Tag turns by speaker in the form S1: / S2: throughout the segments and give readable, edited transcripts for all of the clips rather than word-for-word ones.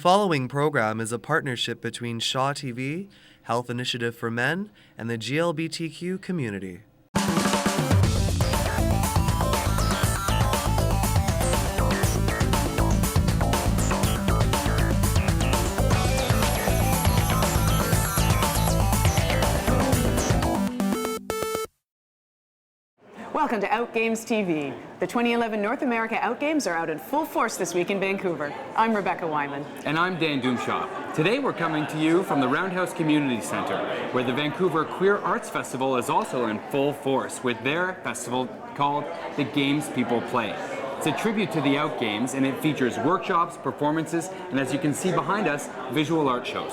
S1: following program is a partnership between Shaw TV, Health Initiative for Men, and the GLBTQ community.
S2: Welcome to Outgames TV. The 2011 North America Outgames are out in full force this week in Vancouver. I'm Rebecca Wyman.
S3: And I'm Dan Doomshaw. Today we're coming to you from the Roundhouse Community Centre, where the Vancouver Queer Arts Festival is also in full force with their festival called The Games People Play. It's a tribute to the Outgames, and it features workshops, performances, and as you can see behind us, visual art shows.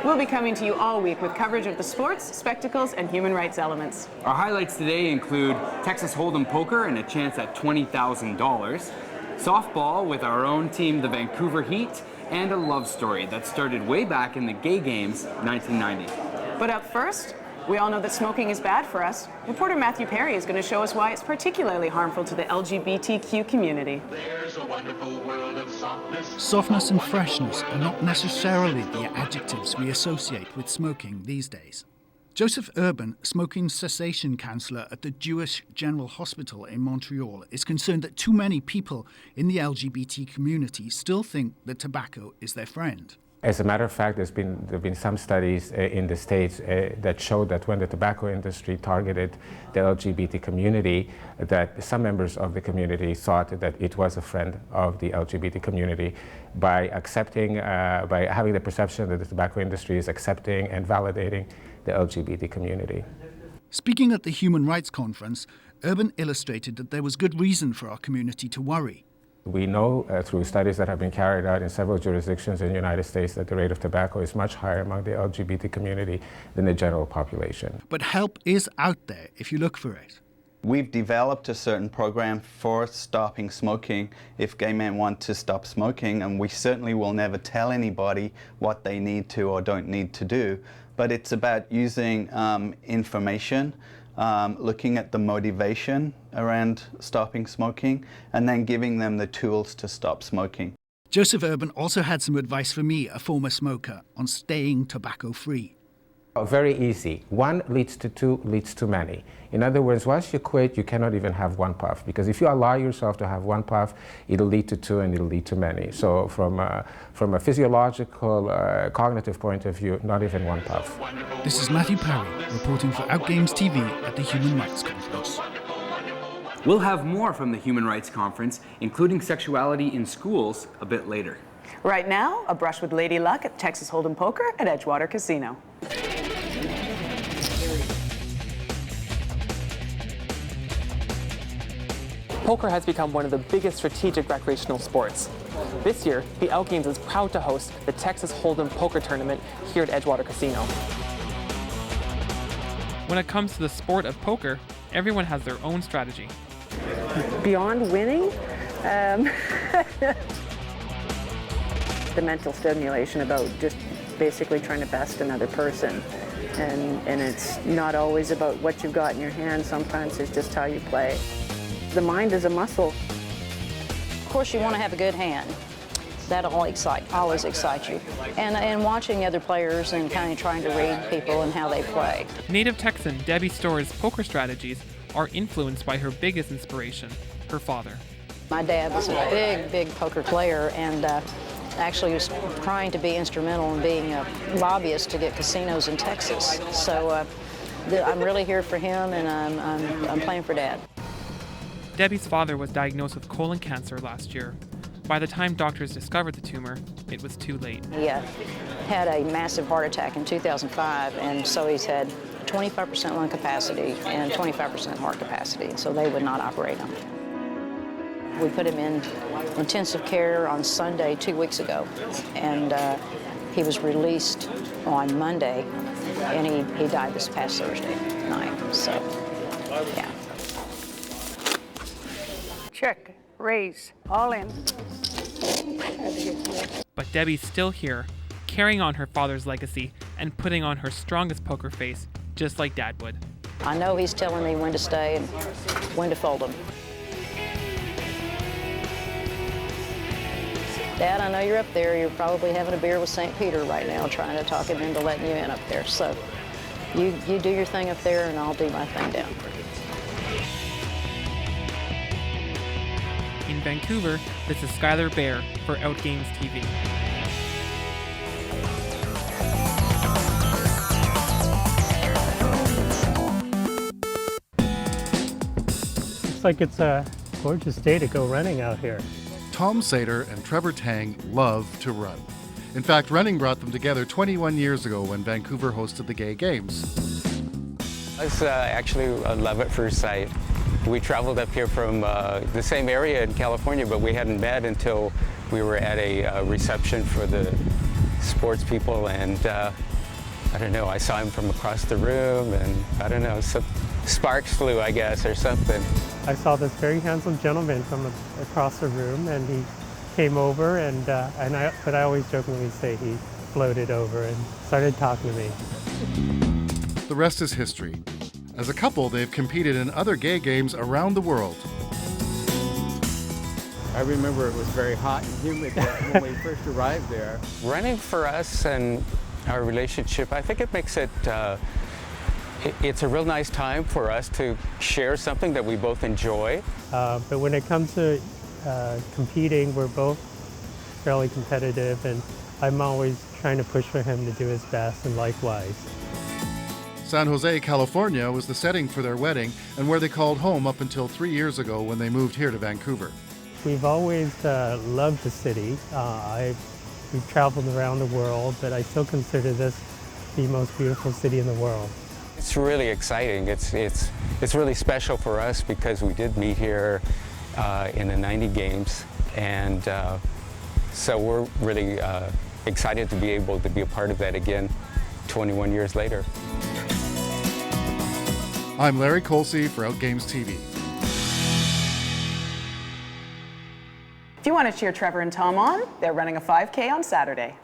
S2: We'll be coming to you all week with coverage of the sports, spectacles, and human rights elements.
S3: Our highlights today include Texas Hold'em poker and a chance at $20,000, softball with our own team, the Vancouver Heat, and a love story that started way back in the Gay Games, 1990.
S2: But up first, we all know that smoking is bad for us. Reporter Matthew Perry is going to show us why it's particularly harmful to the LGBTQ community.
S4: There's a wonderful world of softness.
S5: Softness and freshness are not necessarily the adjectives we associate with smoking these days. Joseph Urban, smoking cessation counsellor at the Jewish General Hospital in Montreal, is concerned that too many people in the LGBT community still think that tobacco is their friend.
S6: As a matter of fact, there have been some studies in the States that showed that when the tobacco industry targeted the LGBT community, that some members of the community thought that it was a friend of the LGBT community by having the perception that the tobacco industry is accepting and validating the LGBT community.
S5: Speaking at the Human Rights Conference, Urban illustrated that there was good reason for our community to worry.
S6: We know through studies that have been carried out in several jurisdictions in the United States that the rate of tobacco is much higher among the LGBT community than the general population.
S5: But help is out there if you look for it.
S7: We've developed a certain program for stopping smoking if gay men want to stop smoking, and we certainly will never tell anybody what they need to or don't need to do. But it's about using information, looking at the motivation around stopping smoking, and then giving them the tools to stop smoking.
S5: Joseph Urban also had some advice for me, a former smoker, on staying tobacco-free.
S6: Very easy. One leads to two, leads to many. In other words, once you quit, you cannot even have one puff, because if you allow yourself to have one puff, it'll lead to two and it'll lead to many. So from a physiological, cognitive point of view, not even one puff.
S5: This is Matthew Perry, reporting for Outgames TV at the Human Rights Conference.
S3: We'll have more from the Human Rights Conference, including sexuality in schools, a bit later.
S2: Right now, a brush with Lady Luck at Texas Hold'em Poker at Edgewater Casino.
S8: Poker has become one of the biggest strategic recreational sports. This year, the Outgames is proud to host the Texas Hold'em Poker Tournament here at Edgewater Casino.
S9: When it comes to the sport of poker, everyone has their own strategy.
S10: Beyond winning, the mental stimulation about just basically trying to best another person. And it's not always about what you've got in your hand. Sometimes it's just how you play. The mind is a muscle.
S11: Of course, you want to have a good hand. That'll always excite you. And watching other players and kind of trying to read people and how they play.
S9: Native Texan Debbie Storr's poker strategies are influenced by her biggest inspiration, her father.
S11: My dad was a big poker player, and actually was trying to be instrumental in being a lobbyist to get casinos in Texas. So I'm really here for him, and I'm playing for Dad.
S9: Debbie's father was diagnosed with colon cancer last year. By the time doctors discovered the tumor, it was too late.
S11: He had a massive heart attack in 2005, and so he's had 25% lung capacity and 25% heart capacity, so they would not operate him. We put him in intensive care on Sunday 2 weeks ago, and he was released on Monday, and he died this past Thursday night, so yeah.
S10: Check, raise, all in.
S9: But Debbie's still here, carrying on her father's legacy and putting on her strongest poker face, just like Dad would.
S11: I know he's telling me when to stay and when to fold him. Dad, I know you're up there. You're probably having a beer with St. Peter right now, trying to talk him into letting you in up there. So you do your thing up there, and I'll do my thing down.
S9: In Vancouver, this is Skylar Bear for Outgames TV.
S12: Looks like it's a gorgeous day to go running out here.
S13: Tom Sater and Trevor Tang love to run. In fact, running brought them together 21 years ago when Vancouver hosted the Gay Games.
S14: It's actually a love at first sight. We traveled up here from the same area in California, but we hadn't met until we were at a reception for the sports people, and I don't know, I saw him from across the room, and I don't know, some sparks flew, I guess, or something.
S12: I saw this very handsome gentleman from across the room, and he came over, but I always jokingly say he floated over and started talking to me.
S13: The rest is history. As a couple, they've competed in other gay games around the world.
S15: I remember it was very hot and humid when we first arrived there.
S14: Running for us and our relationship, I think it makes it, it's a real nice time for us to share something that we both enjoy.
S12: But when it comes to competing, we're both fairly competitive, and I'm always trying to push for him to do his best, and likewise.
S13: San Jose, California was the setting for their wedding and where they called home up until 3 years ago when they moved here to Vancouver.
S12: We've always loved the city. We've traveled around the world, but I still consider this the most beautiful city in the world.
S14: It's really exciting. It's really special for us because we did meet here in the 90 games, and so we're really excited to be able to be a part of that again 21 years later.
S13: I'm Larry Colsey for Outgames TV.
S2: If you want to cheer Trevor and Tom on, they're running a 5K on Saturday.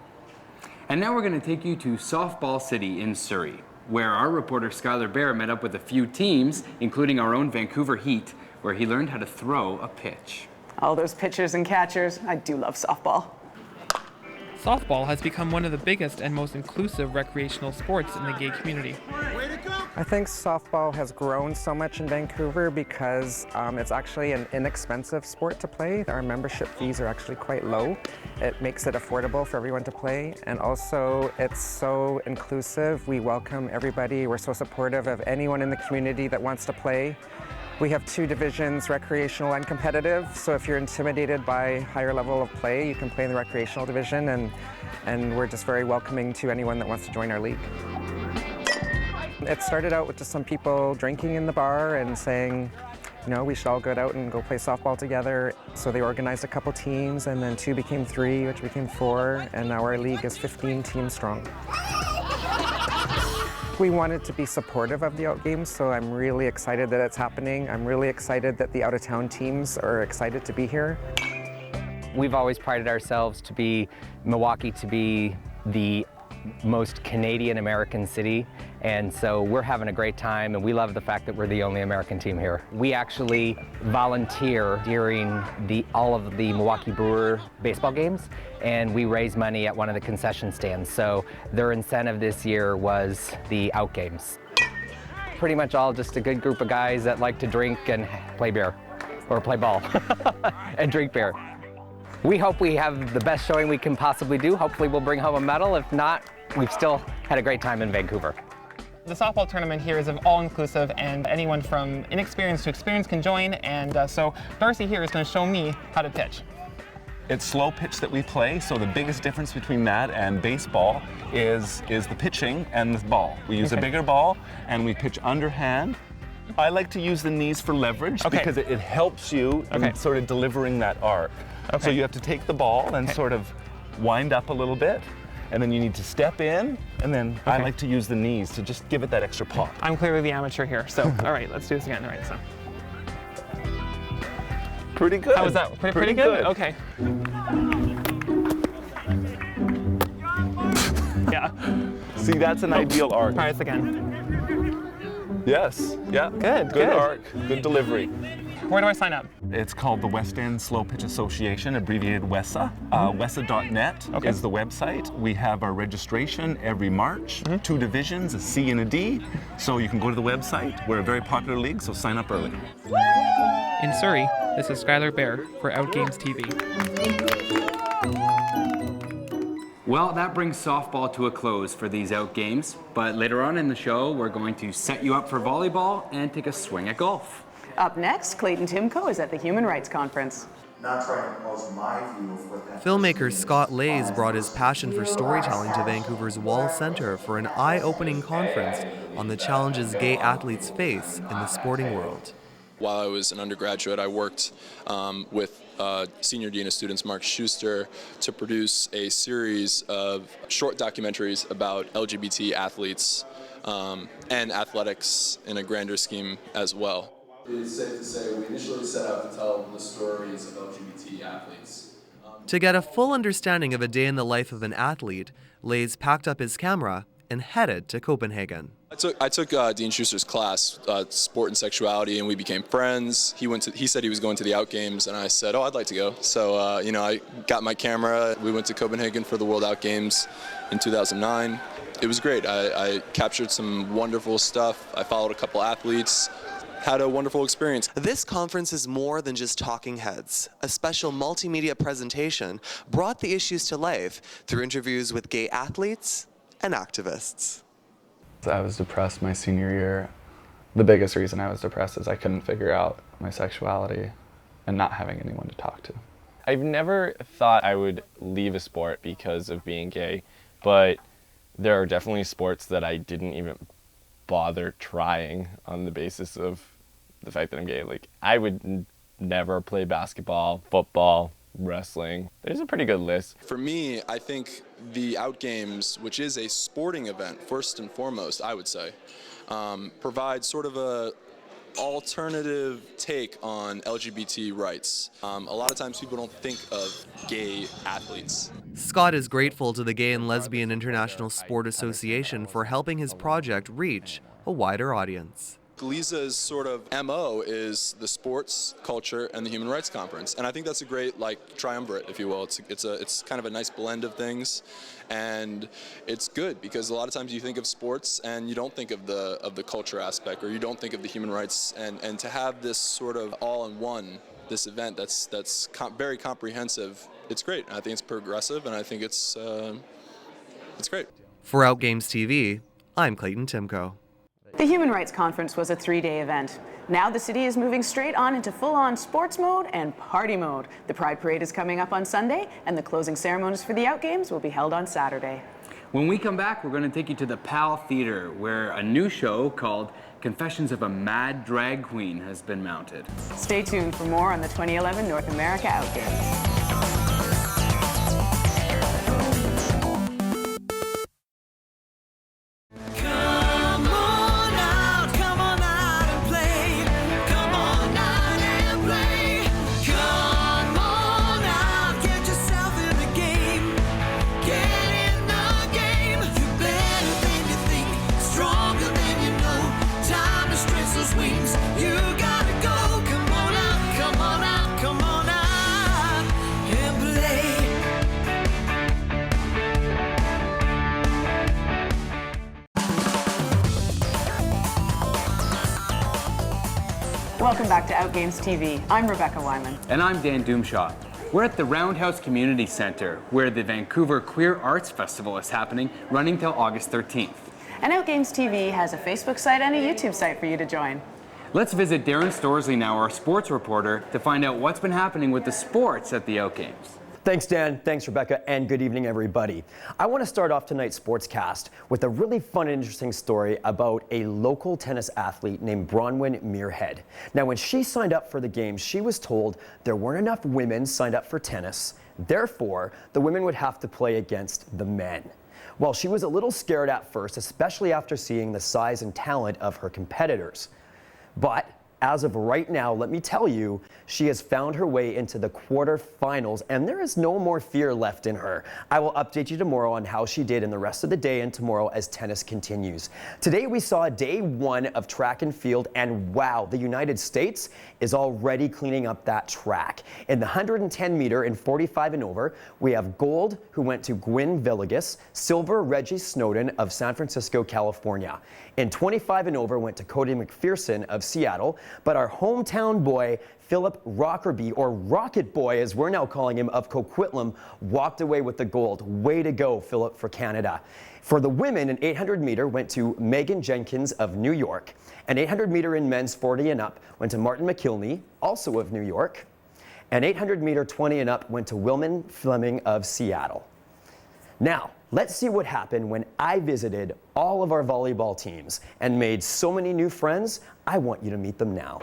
S3: And now we're going to take you to Softball City in Surrey, where our reporter Skylar Bear met up with a few teams, including our own Vancouver Heat, where he learned how to throw a pitch.
S2: All those pitchers and catchers, I do love softball.
S9: Softball has become one of the biggest and most inclusive recreational sports in the gay community.
S16: I think softball has grown so much in Vancouver because it's actually an inexpensive sport to play. Our membership fees are actually quite low. It makes it affordable for everyone to play, and also it's so inclusive. We welcome everybody. We're so supportive of anyone in the community that wants to play. We have 2 divisions, recreational and competitive, so if you're intimidated by higher level of play, you can play in the recreational division, and we're just very welcoming to anyone that wants to join our league. It started out with just some people drinking in the bar and saying, you know, we should all go out and go play softball together. So they organized a couple teams, and then 2 became 3, which became 4, and now our league is 15 teams strong. We wanted to be supportive of the Outgames, so I'm really excited that it's happening. I'm really excited that the out-of-town teams are excited to be here.
S17: We've always prided ourselves to be Milwaukee, to be the most Canadian-American city, and so we're having a great time, and we love the fact that we're the only American team here. We actually volunteer during all of the Milwaukee Brewer baseball games, and we raise money at one of the concession stands. So their incentive this year was the Outgames. Pretty much all just a good group of guys that like to drink and play beer, or play ball, and drink beer. We hope we have the best showing we can possibly do. Hopefully we'll bring home a medal. If not, we've still had a great time in Vancouver.
S8: The softball tournament here is all-inclusive, and anyone from inexperienced to experienced can join, and so Darcy here is going to show me how to pitch.
S18: It's slow pitch that we play, so the biggest difference between that and baseball is the pitching and the ball. We use a bigger ball, and we pitch underhand. I like to use the knees for leverage because it helps you in sort of delivering that arc. So you have to take the ball and sort of wind up a little bit, and then you need to step in, and then I like to use the knees to just give it that extra pop.
S8: I'm clearly the amateur here, so all right, let's do this again. All right, so.
S18: Pretty good.
S8: How was that? Pretty good? Okay. Yeah.
S18: See, that's an ideal arc.
S8: Try this again.
S18: Yes, yeah.
S8: Good.
S18: Good arc, good delivery.
S9: Where do I sign up?
S18: It's called the West End Slow Pitch Association, abbreviated WESA. WESA.net is the website. We have our registration every March, 2 divisions, a C and a D. So you can go to the website. We're a very popular league, so sign up early.
S9: In Surrey, this is Skylar Bear for Outgames TV.
S3: Well, that brings softball to a close for these Outgames, but later on in the show, we're going to set you up for volleyball and take a swing at golf.
S2: Up next, Clayton Timko is at the Human Rights Conference.
S19: Not trying to impose my view of what that
S1: Filmmaker Scott Lays brought his passion for storytelling to Vancouver's Wall Centre for an eye-opening conference on the challenges gay athletes face in the sporting world.
S20: While I was an undergraduate, I worked with Senior Dean of Students Mark Schuster to produce a series of short documentaries about LGBT athletes and athletics in a grander scheme as well.
S21: It's safe to say we initially set out to tell the stories of LGBT athletes.
S1: To get a full understanding of a day in the life of an athlete, Lays packed up his camera and headed to Copenhagen.
S20: I took Dean Schuster's class, Sport and Sexuality, and we became friends. He said he was going to the Outgames, and I said, oh, I'd like to go. So, I got my camera. We went to Copenhagen for the World Outgames in 2009. It was great. I captured some wonderful stuff. I followed a couple athletes. Had a wonderful experience.
S1: This conference is more than just talking heads. A special multimedia presentation brought the issues to life through interviews with gay athletes and activists.
S22: I was depressed my senior year. The biggest reason I was depressed is I couldn't figure out my sexuality and not having anyone to talk to.
S23: I've never thought I would leave a sport because of being gay, but there are definitely sports that I didn't even bother trying on the basis of the fact that I'm gay. Like, I would never play basketball, football, wrestling. There's a pretty good list.
S20: For me, I think the Outgames, which is a sporting event, first and foremost, I would say, provides sort of a alternative take on LGBT rights. A lot of times people don't think of gay athletes.
S1: Scott is grateful to the Gay and Lesbian International Sport Association for helping his project reach a wider audience.
S20: Lisa's sort of MO is the sports, culture, and the Human Rights Conference, and I think that's a great triumvirate, if you will. It's kind of a nice blend of things, and it's good because a lot of times you think of sports and you don't think of the culture aspect, or you don't think of the human rights, and to have this sort of all-in-one, this event that's very comprehensive, it's great. I think it's progressive, and I think it's great.
S1: For Outgames TV, I'm Clayton Timko.
S2: The Human Rights Conference was a 3-day event. Now the city is moving straight on into full-on sports mode and party mode. The Pride Parade is coming up on Sunday, and the closing ceremonies for the Outgames will be held on Saturday.
S3: When we come back, we're going to take you to the PAL Theater, where a new show called Confessions of a Mad Drag Queen has been mounted.
S2: Stay tuned for more on the 2011 North America Outgames. Welcome back to Outgames TV. I'm Rebecca Wyman.
S3: And I'm Dan Doomshaw. We're at the Roundhouse Community Centre, where the Vancouver Queer Arts Festival is happening, running till August 13th.
S2: And Outgames TV has a Facebook site and a YouTube site for you to join.
S3: Let's visit Darren Storsley now, our sports reporter, to find out what's been happening with the sports at the Outgames.
S24: Thanks, Dan. Thanks, Rebecca, and good evening, everybody. I want to start off tonight's sportscast with a really fun and interesting story about a local tennis athlete named Bronwyn Muirhead. Now, when she signed up for the games, she was told there weren't enough women signed up for tennis. Therefore, the women would have to play against the men. Well, she was a little scared at first, especially after seeing the size and talent of her competitors. But As of right now, let me tell you, she has found her way into the quarterfinals, and there is no more fear left in her. I will update you tomorrow on how she did in the rest of the day and tomorrow as tennis continues. Today we saw day one of track and field, and wow, the United States is already cleaning up that track. In the 110 meter in 45 and over, we have gold, who went to Gwyn Villegas, silver, Reggie Snowden of San Francisco, California. In 25 and over went to Cody McPherson of Seattle, but our hometown boy, Philip Rockerby, or Rocket Boy as we're now calling him, of Coquitlam, walked away with the gold. Way to go, Philip, for Canada. For the women, an 800 meter went to Megan Jenkins of New York. An 800 meter in men's 40 and up went to Martin McKilney, also of New York. An 800 meter 20 and up went to Wilman Fleming of Seattle. Now, let's see what happened when I visited all of our volleyball teams and made so many new friends. I want you to meet them now.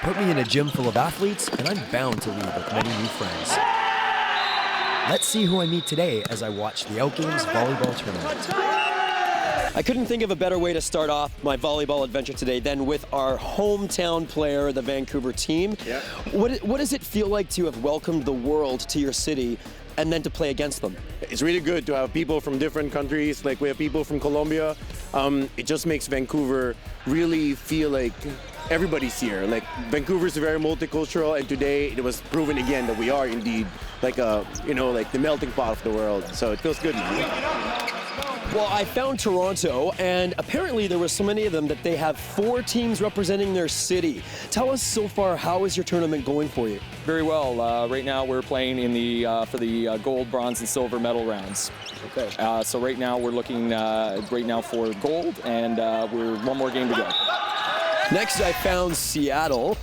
S4: Put me in a gym full of athletes, and I'm bound to leave with many new friends. Let's see who I meet today as I watch the Outgames volleyball tournament.
S24: I couldn't think of a better way to start off my volleyball adventure today than with our hometown player, the Vancouver team. Yeah. What does it feel like to have welcomed the world to your city and then to play against them?
S5: It's really good to have people from different countries. Like, we have people from Colombia. It just makes Vancouver really feel like everybody's here. Like, Vancouver is very multicultural, and today it was proven again that we are indeed like like the melting pot of the world. So it feels good, man.
S24: Well, I found Toronto, and apparently there were so many of them that they have 4 teams representing their city. Tell us so far, how is your tournament going for you?
S6: Very well. Right now we're playing in the for the gold, bronze, and silver medal rounds.
S24: Okay.
S6: So right now we're looking right now for gold, and we're one more game to go.
S24: Next, I found Seattle.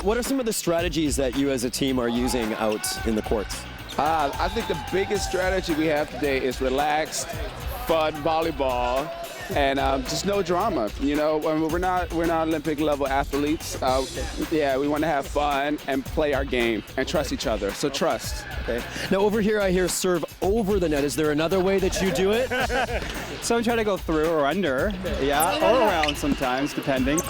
S24: What are some of the strategies that you as a team are using out in the courts?
S15: I think the biggest strategy we have today is relaxed, fun volleyball, and just no drama. You know, we're not Olympic level athletes. Yeah, we want to have fun and play our game and trust each other. So trust.
S24: Okay. Now over here, I hear serve over the net. Is there another way that you do it?
S15: Some try to go through or under. Yeah, or around sometimes, depending.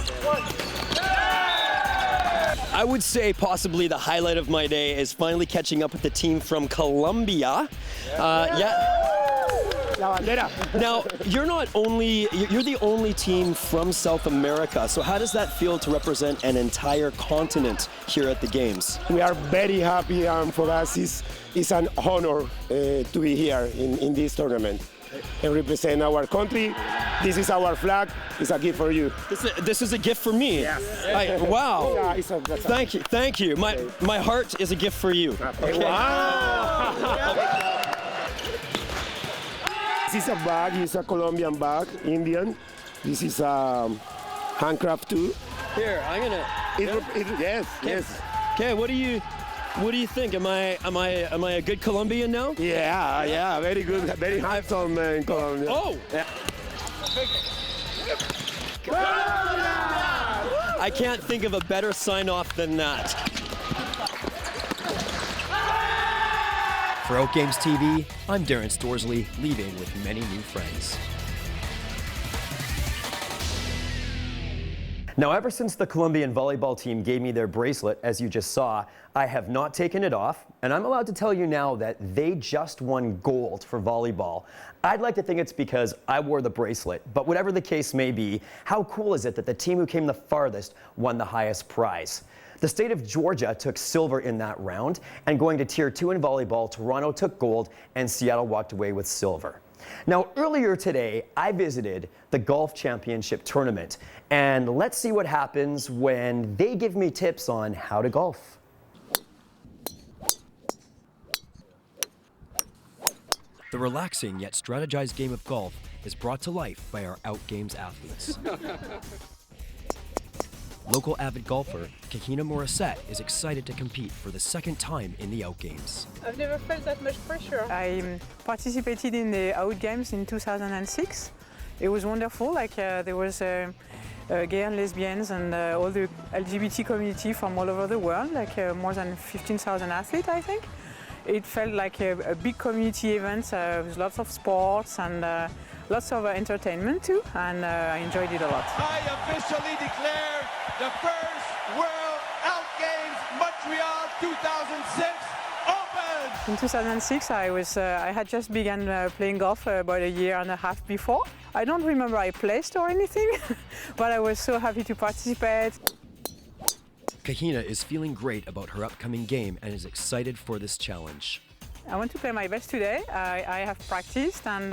S24: I would say possibly the highlight of my day is finally catching up with the team from Colombia. Now, you're the only team from South America, so how does that feel to represent an entire continent here at the Games?
S7: We are very happy, and for us it's an honor to be here in this tournament and represent our country. This is our flag. It's a gift for you.
S24: This is a gift for me.
S7: Yes.
S24: Wow.
S7: Yeah,
S24: Thank you. My heart is a gift for you.
S7: Okay. Wow. This is a bag. It's a Colombian bag, Indian. This is handcraft too.
S24: Here, I'm gonna.
S7: Yes.
S24: Okay, what do you think? Am I a good Colombian now?
S7: Yeah, very good, very handsome in Colombia.
S24: Oh! Yeah. I can't think of a better sign-off than that.
S4: For Outgames TV, I'm Darren Storsley, leaving with many new friends.
S24: Now, ever since the Colombian volleyball team gave me their bracelet, as you just saw, I have not taken it off, and I'm allowed to tell you now that they just won gold for volleyball. I'd like to think it's because I wore the bracelet, but whatever the case may be, how cool is it that the team who came the farthest won the highest prize? The state of Georgia took silver in that round, and going to Tier 2 in volleyball, Toronto took gold, and Seattle walked away with silver. Now, earlier today, I visited the Golf Championship Tournament, and let's see what happens when they give me tips on how to golf.
S4: The relaxing yet strategized game of golf is brought to life by our Outgames athletes. Local avid golfer Kahina Morissette is excited to compete for the second time in the Outgames.
S10: I've never felt that much pressure. I participated in the Outgames in 2006. It was wonderful. There was gay and lesbians and all the LGBT community from all over the world, more than 15,000 athletes, I think.
S11: It felt like a big community event with lots of sports and lots of entertainment too, and I enjoyed it a lot.
S12: I officially declare the first World Outgames Montreal 2006 open!
S11: In 2006, I had just begun playing golf about a year and a half before. I don't remember I placed or anything, but I was so happy to participate.
S4: Kahina is feeling great about her upcoming game and is excited for this challenge.
S11: I want to play my best today. I have practiced and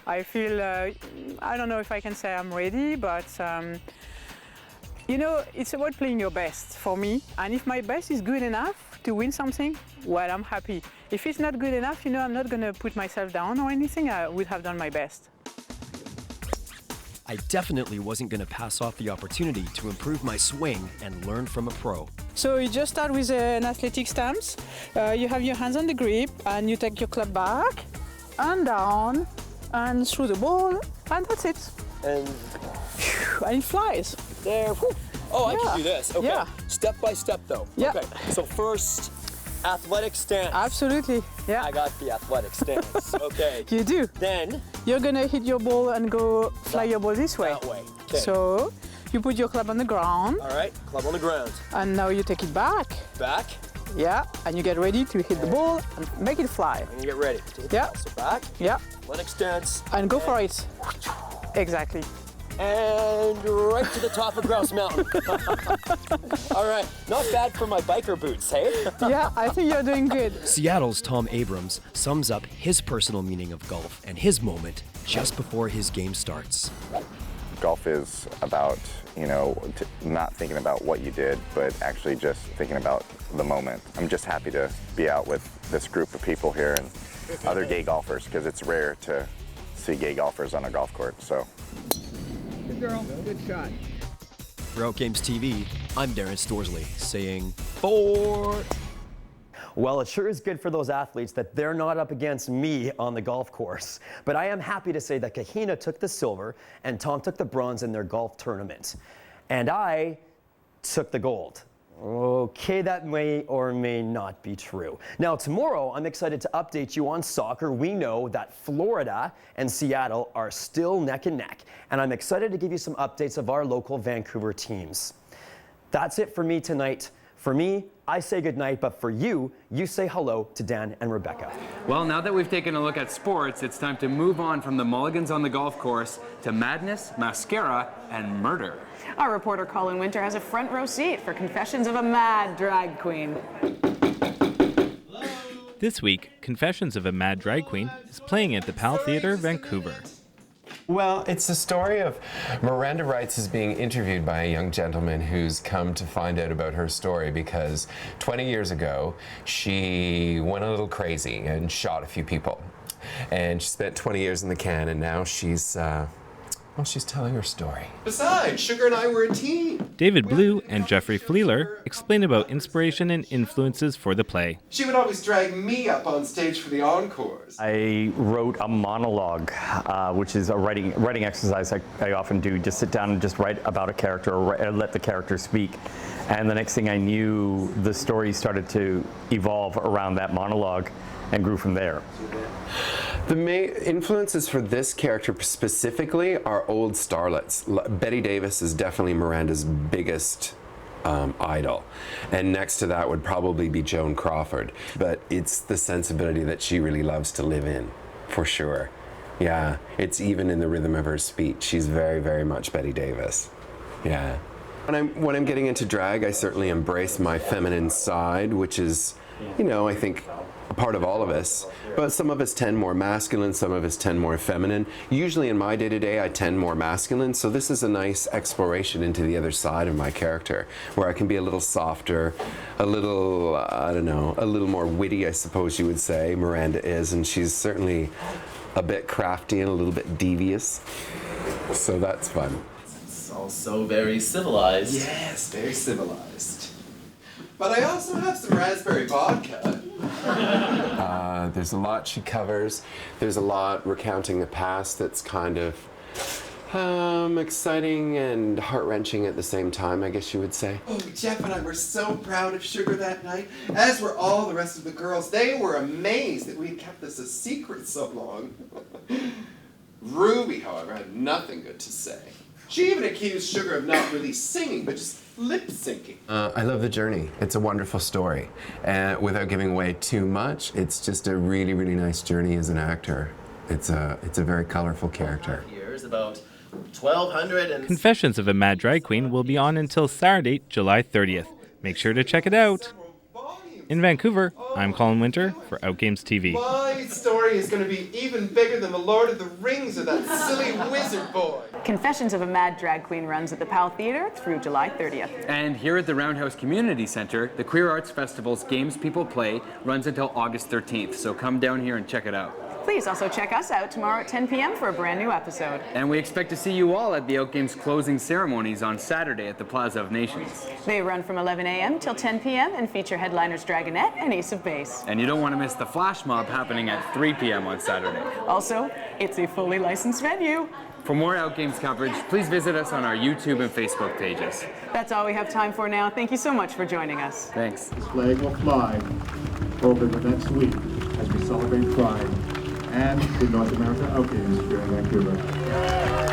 S11: I feel, I don't know if I can say I'm ready, but you know, it's about playing your best for me. And if my best is good enough to win something, well, I'm happy. If it's not good enough, you know, I'm not going to put myself down or anything. I would have done my best.
S4: I definitely wasn't going to pass off the opportunity to improve my swing and learn from a pro.
S11: So you just start with an athletic stance. You have your hands on the grip and you take your club back and down and through the ball, and that's it. And it flies.
S24: There. Whew. Oh, I can do this. Okay.
S11: Yeah.
S24: Step by step, though.
S11: Yeah.
S24: Okay. So first, athletic stance.
S11: Absolutely. Yeah.
S24: I got the athletic stance. Okay.
S11: You do.
S24: Then
S11: you're gonna hit your ball and go fly your ball this way.
S24: That way. Okay.
S11: So you put your club on the ground.
S24: All right. Club on the ground.
S11: And now you take it back.
S24: Back.
S11: Yeah. And you get ready to hit the ball and make it fly.
S24: And you get ready.
S11: Yeah.
S24: So back.
S11: Yeah.
S24: Athletic stance.
S11: And go for it. Exactly.
S24: And right to the top of Grouse Mountain. All right, not bad for my biker boots, hey?
S11: Yeah, I think you're doing good.
S4: Seattle's Tom Abrams sums up his personal meaning of golf and his moment just before his game starts.
S13: Golf is about, you know, not thinking about what you did, but actually just thinking about the moment. I'm just happy to be out with this group of people here and other gay golfers, because it's rare to see gay golfers on a golf course, so.
S11: Good girl, good shot.
S4: For Outgames TV, I'm Darren Storsley saying, "Four."
S24: Well, it sure is good for those athletes that they're not up against me on the golf course. But I am happy to say that Kahina took the silver and Tom took the bronze in their golf tournament. And I took the gold. Okay, that may or may not be true. Now, tomorrow, I'm excited to update you on soccer. We know that Florida and Seattle are still neck and neck, and I'm excited to give you some updates of our local Vancouver teams. That's it for me tonight. For me, I say goodnight, but for you, you say hello to Dan and Rebecca.
S3: Well, now that we've taken a look at sports, it's time to move on from the mulligans on the golf course to madness, mascara, and murder.
S2: Our reporter Colin Winter has a front row seat for Confessions of a Mad Drag Queen.
S14: This week, Confessions of a Mad Drag Queen is playing at the PAL Theatre, Vancouver.
S25: Well, it's the story of Miranda Wrights is being interviewed by a young gentleman who's come to find out about her story because 20 years ago, she went a little crazy and shot a few people. And she spent 20 years in the can, and now she's telling her story.
S26: Besides, Sugar and I were a team.
S14: David Blue and Jeffrey Fleeler explain about inspiration and influences for the play.
S26: She would always drag me up on stage for the encores.
S27: I wrote a monologue, which is a writing exercise I often do. Just sit down and just write about a character or let the character speak. And the next thing I knew, the story started to evolve around that monologue and grew from there.
S25: The main influences for this character specifically are old starlets. Betty Davis is definitely Miranda's biggest idol. And next to that would probably be Joan Crawford. But it's the sensibility that she really loves to live in, for sure. Yeah, it's even in the rhythm of her speech. She's very, very much Betty Davis. Yeah. When I'm getting into drag, I certainly embrace my feminine side, which is, you know, I think a part of all of us, but some of us tend more masculine, some of us tend more feminine. Usually in my day-to-day, I tend more masculine, so this is a nice exploration into the other side of my character, where I can be a little softer, a little, I don't know, a little more witty, I suppose you would say, Miranda is, and she's certainly a bit crafty and a little bit devious, so that's fun.
S26: It's also very civilized. Yes, very civilized. But I also have some raspberry vodka.
S25: There's a lot she covers. There's a lot recounting the past that's kind of, Exciting and heart-wrenching at the same time, I guess you would say.
S26: Oh, Jeff and I were so proud of Sugar that night, as were all the rest of the girls. They were amazed that we had kept this a secret so long. Ruby, however, had nothing good to say. She even accused Sugar of not really singing, but just lip-syncing.
S25: I love the journey. It's a wonderful story. And without giving away too much, it's just a really, really nice journey as an actor. It's a very colorful character.
S26: Here's about 1,200 and...
S14: Confessions of a Mad Drag Queen will be on until Saturday, July 30th. Make sure to check it out. In Vancouver, I'm Colin Winter for Outgames TV.
S26: My story is going to be even bigger than the Lord of the Rings or that silly wizard boy.
S2: Confessions of a Mad Drag Queen runs at the Powell Theatre through July 30th.
S3: And here at the Roundhouse Community Center, the Queer Arts Festival's Games People Play runs until August 13th, so come down here and check it out.
S2: Please also check us out tomorrow at 10 p.m. for a brand new episode.
S3: And we expect to see you all at the Outgames closing ceremonies on Saturday at the Plaza of Nations.
S2: They run from 11 a.m. till 10 p.m. and feature headliners Dragonette and Ace of Base.
S3: And you don't want to miss the flash mob happening at 3 p.m. on Saturday.
S2: Also, it's a fully licensed venue.
S3: For more Outgames coverage, please visit us on our YouTube and Facebook pages.
S2: That's all we have time for now. Thank you so much for joining us.
S3: Thanks.
S8: This flag will fly over the next week as we celebrate Pride and the North America Outgames here in Vancouver.